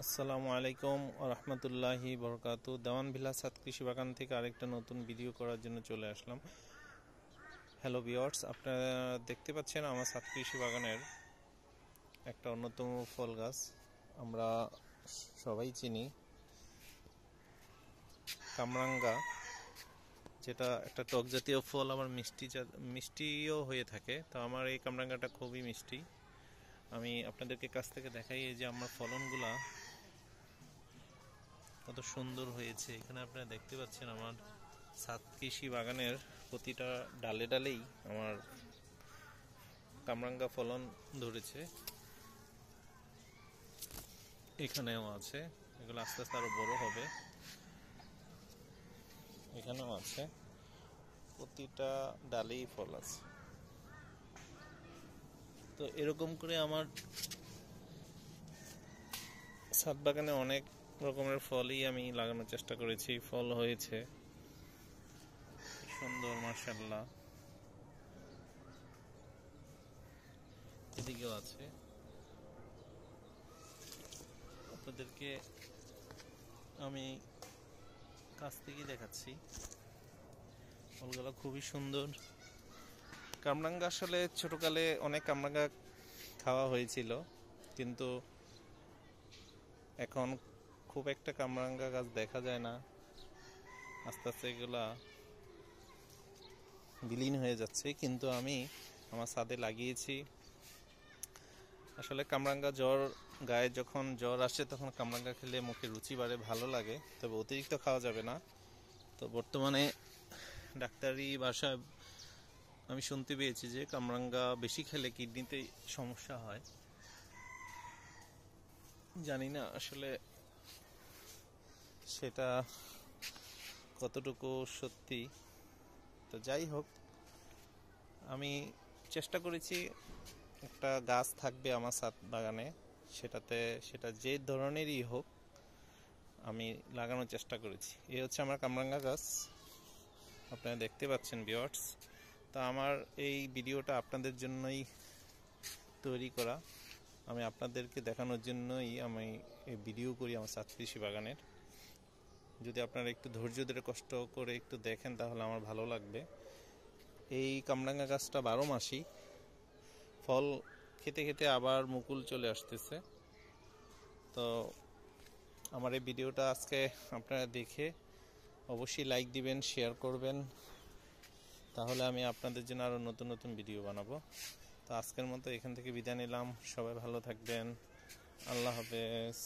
আসসালামু আলাইকুম ওয়া রাহমাতুল্লাহি ওয়া বারাকাতুহু। দেওয়ান ভিলা ছাদ কৃষি বাগান থেকে আরেকটা নতুন ভিডিও করার জন্য চলে আসলাম। হ্যালো ভিউয়ার্স, আপনারা দেখতে পাচ্ছেন আমার ছাদ কৃষি বাগানের একটা অন্যতম ফল গাছ আমরা সবাই চিনি, কামরাঙ্গা, যেটা একটা টক জাতীয় ফল, আবার মিষ্টিও হয়ে থাকে। তো আমার এই কামরাঙ্গাটা খুবই মিষ্টি। আমি আপনাদেরকে কাছ থেকে দেখাই যে আমার ফলনগুলা কত সুন্দর হয়েছে। এখানে আপনারা দেখতে পাচ্ছেন আমার ছাদ কৃষি বাগানের প্রতিটা ডালে ডালেই আমার কামরাঙ্গা ফলন ধরেছে। এখানেও আছে, এগুলো আস্তে আস্তে আরো বড় হবে। এখানেও আছে, প্রতিটা ডালেই ফল আছে। তো এরকম করে আমার ছাদ বাগানে অনেক রকমের ফলই আমি লাগানোর চেষ্টা করেছি, ফল হয়েছে সুন্দর, মাশাআল্লাহ। এদিকেও আছে, আপনাদেরকে আমি কাছ থেকে দেখাচ্ছি। ফলগুলো খুবই সুন্দর। কামরাঙ্গা আসলে ছোটকালে অনেক কামরাঙ্গা খাওয়া হয়েছিল, কিন্তু এখন খুব একটা কামরাঙ্গা গাছ দেখা যায় না। আস্তে আস্তে এগুলা বিলীন হয়ে যাচ্ছে, কিন্তু আমি আমার ছাদে লাগিয়েছি। আসলে কামরাঙ্গা গায়ে যখন জ্বর আসে তখন কামরাঙ্গা খেলে মুখে রুচি বাড়ে, ভালো লাগে, তবে অতিরিক্ত খাওয়া যাবে না। তো বর্তমানে ডাক্তারি ভাষায় আমি শুনতে পেয়েছি যে কামরাঙ্গা বেশি খেলে কিডনিতে সমস্যা হয়। জানি না আসলে সেটা কতটুকু সত্যি। তো যাই হোক, আমি চেষ্টা করেছি একটা গাছ থাকবে আমার ছাদ বাগানে, সেটা যে ধরনেরই হোক আমি লাগানোর চেষ্টা করেছি। এই হচ্ছে আমার কামরাঙ্গা গাছ, আপনারা দেখতে পাচ্ছেন ভিউয়ার্স। তো আমার এই ভিডিওটা আপনাদের জন্যই তৈরি করা, আমি আপনাদেরকে দেখানোর জন্যই আমি এই ভিডিও করি আমার ছাদ কৃষি বাগানের। যদি আপনারা একটু ধৈর্য ধরে কষ্ট করে একটু দেখেন তাহলে আমার ভালো লাগবে। এই কামরাঙ্গা গাছটা 12 মাসই ফল খেতে খেতে আবার মুকুল চলে আসতেছে। তো আমার এই ভিডিওটা আজকে আপনারা দেখে অবশ্যই লাইক দিবেন, শেয়ার করবেন, তাহলে আমি আপনাদের জন্য আরও নতুন নতুন ভিডিও বানাবো। তো আজকের মতো এখান থেকে বিদায় নিলাম। সবাই ভালো থাকবেন, আল্লাহ হাফেজ।